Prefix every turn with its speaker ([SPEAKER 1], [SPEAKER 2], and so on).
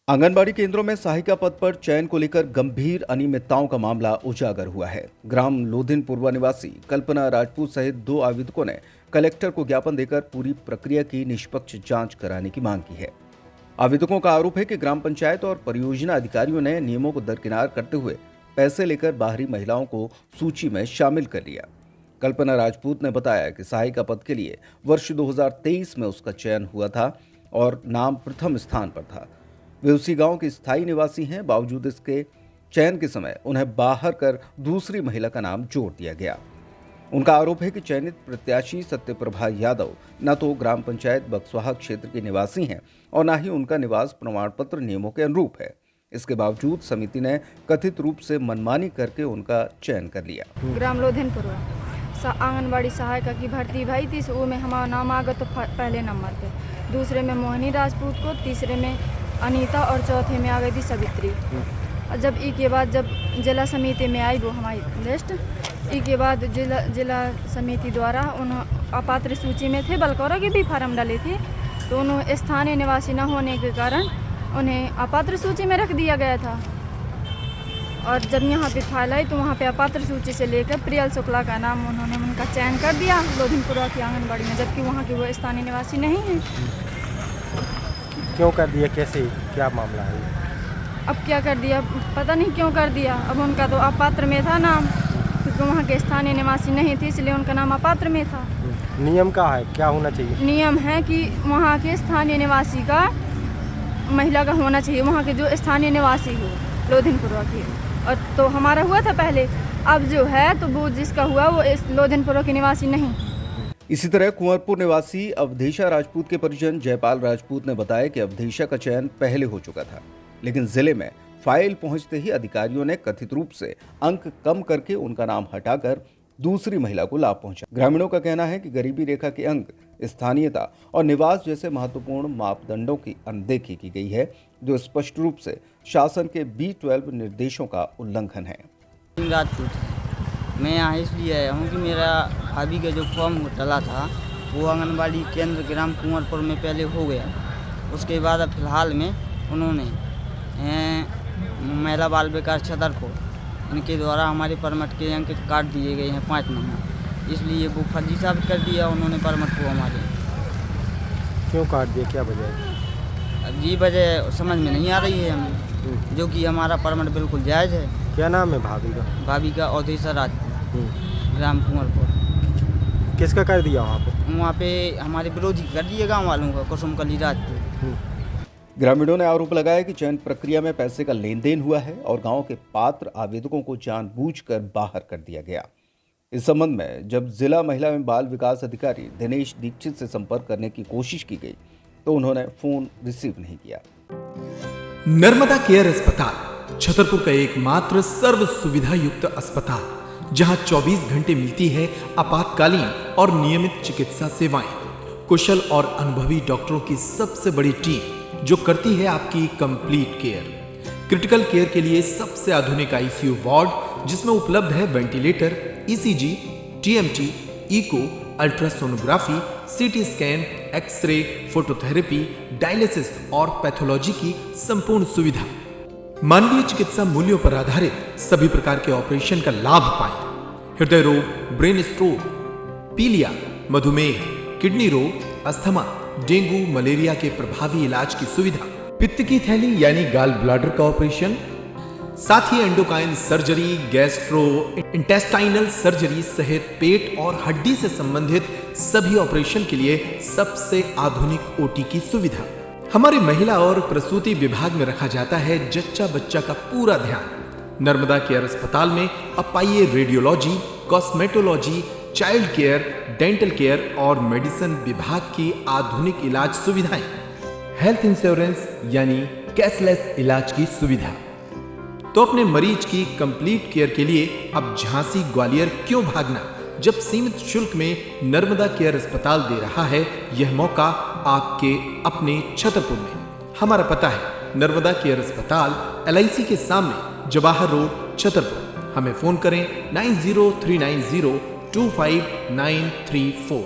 [SPEAKER 1] आंगनबाड़ी केंद्रों में सहायिका पद पर चयन को लेकर गंभीर अनियमितताओं का मामला उजागर हुआ है। ग्राम लोधिन पूर्वा निवासी कल्पना राजपूत सहित 2 आवेदकों ने कलेक्टर को ज्ञापन देकर पूरी प्रक्रिया की निष्पक्ष जांच कराने की मांग की है। आवेदकों का आरोप है कि ग्राम पंचायत और परियोजना अधिकारियों ने नियमों को दरकिनार करते हुए पैसे लेकर बाहरी महिलाओं को सूची में शामिल कर लिया। कल्पना राजपूत ने बताया कि सहायिका पद के लिए वर्ष 2023 में उसका चयन हुआ था और नाम प्रथम स्थान पर था। वे उसी गांव के स्थायी निवासी हैं। बावजूद इसके चयन के समय उन्हें बाहर कर दूसरी महिला का नाम जोड़ दिया गया। उनका आरोप है कि चयनित प्रत्याशी सत्यप्रभा यादव न तो ग्राम पंचायत बक्सवाहा क्षेत्र के निवासी हैं और न ही उनका निवास प्रमाण पत्र नियमों के अनुरूप है। इसके बावजूद समिति ने कथित रूप से मनमानी करके उनका चयन कर लिया।
[SPEAKER 2] ग्राम लोधिनपुर आंगनबाड़ी सहायिका की भर्ती भई थी, वो में हमारा नाम आ गया तो पहले नंबर पे, दूसरे में मोहिनी राजपूत को, तीसरे में अनीता और चौथे में आ गई थी सवित्री। और जब ई के बाद जब जिला समिति में आई वो हमारी लिस्ट, ई के बाद जिला समिति द्वारा उन अपात्र सूची में थे, बलकौरा के भी फार्म डाले थे, तो उन्होंने स्थानीय निवासी न होने के कारण उन्हें अपात्र सूची में रख दिया गया था। और जब यहाँ पे फाइल आई तो वहाँ पे अपात्र सूची से लेकर प्रियल शुक्ला का नाम उन्होंने उनका चयन कर दिया लोधिनपुरा की आंगनबाड़ी में, जबकि वहाँ के वो स्थानीय निवासी नहीं हैं।
[SPEAKER 3] क्यों कर दिया, कैसे, क्या मामला है?
[SPEAKER 2] अब क्या कर दिया पता नहीं क्यों कर दिया। अब उनका तो अपात्र में था नाम, क्योंकि वहाँ के स्थानीय निवासी नहीं थे, इसलिए उनका नाम अपात्र में था।
[SPEAKER 3] नियम का है, क्या होना चाहिए?
[SPEAKER 2] नियम है कि वहाँ के स्थानीय निवासी का महिला का होना चाहिए, वहाँ के जो स्थानीय निवासी हो लोधिनपुरा की। और तो हमारा हुआ था पहले, अब जो है तो वो जिसका हुआ वो इस लोधिनपुरा के निवासी नहीं।
[SPEAKER 1] इसी तरह कुंवरपुर निवासी अवधेशा राजपूत के परिजन जयपाल राजपूत ने बताया कि अवधेशा का चयन पहले हो चुका था, लेकिन जिले में फाइल पहुंचते ही अधिकारियों ने कथित रूप से अंक कम करके उनका नाम हटाकर दूसरी महिला को लाभ पहुंचा। ग्रामीणों का कहना है कि गरीबी रेखा के अंक, स्थानीयता और निवास जैसे महत्वपूर्ण मापदंडों की अनदेखी की गई है, जो स्पष्ट रूप से शासन के B12 निर्देशों का उल्लंघन है।
[SPEAKER 4] राजपूत मैं यहाँ इसलिए आया हूँ कि मेरा भाभी का जो फॉर्म डला था वो आंगनबाड़ी केंद्र ग्राम कुंवरपुर में पहले हो गया। उसके बाद अब फिलहाल में उन्होंने महिला बाल विकास छतरपुर इनके द्वारा हमारे परमिट के अंक काट दिए गए हैं 5 नंबर, इसलिए वो फर्जी साबित कर दिया उन्होंने परमिट को हमारे।
[SPEAKER 3] क्यों काट दिया, क्या वजह है?
[SPEAKER 4] अब ये वजह समझ में नहीं आ रही है हमें, जो कि हमारा परमिट बिल्कुल जायज़ है।
[SPEAKER 3] क्या नाम है भाभी का?
[SPEAKER 4] भाभी का अवधेशा राजपूत, ग्राम कुंवरपुर।
[SPEAKER 3] किसका कर दिया वहाँ पे?
[SPEAKER 4] वहाँ पे हमारे विरोधी कर दिए गाँव वालों का, कुसुम कली राजपूत।
[SPEAKER 1] ग्रामीणों ने आरोप लगाया कि चयन प्रक्रिया में पैसे का लेन देन हुआ है और गांव के पात्र आवेदकों को जानबूझकर बाहर कर दिया गया। इस संबंध में जब जिला महिला एवं बाल विकास अधिकारी दिनेश दीक्षित से संपर्क करने की कोशिश की गई तो उन्होंने फोन रिसीव नहीं किया।
[SPEAKER 5] नर्मदा केयर अस्पताल छतरपुर का एकमात्र सर्व सुविधा युक्त अस्पताल, जहां 24 घंटे मिलती है आपातकालीन और नियमित चिकित्सा सेवाएं। कुशल और अनुभवी डॉक्टरों की सबसे बड़ी टीम जो करती है आपकी कंप्लीट केयर। क्रिटिकल केयर के लिए सबसे आधुनिक आईसीयू वार्ड, जिसमें उपलब्ध है ventilator, ECG, TMT, echo, ultrasonography, CT scan, X ray, phototherapy, dialysis और पैथोलॉजी की संपूर्ण सुविधा। मानवीय चिकित्सा मूल्यों पर आधारित सभी प्रकार के ऑपरेशन का लाभ पाएं। हृदय रोग, ब्रेन स्ट्रोक, पीलिया, मधुमेह, किडनी रोग, अस्थमा, डेंगू, मलेरिया के प्रभावी इलाज की सुविधा, पित्त की थैली यानी गाल ब्लैडर का ऑपरेशन, साथ ही endocrine surgery, gastrointestinal surgery सहित पेट और हड्डी से संबंधित सभी ऑपरेशन के लिए सबसे आधुनिक ओटी की सुविधा। हमारे महिला और प्रसूति विभाग में रखा जाता है जच्चा बच्चा का पूरा ध्यान। नर्मदा केयर अस्पताल में अब पाइए radiology, cosmetology, child care, dental care और मेडिसिन विभाग की आधुनिक इलाज सुविधाएं, हेल्थ इंश्योरेंस यानी कैशलेस इलाज की सुविधा। तो अपने मरीज की कंप्लीट केयर के लिए अब झांसी ग्वालियर क्यों भागना, जब सीमित शुल्क में नर्मदा केयर अस्पताल दे रहा है यह मौका आपके अपने छतरपुर में। हमारा पता है नर्मदा केयर अस्पताल LIC के सामने, जवाहर रोड, छतरपुर। हमें फोन करें 9039025934।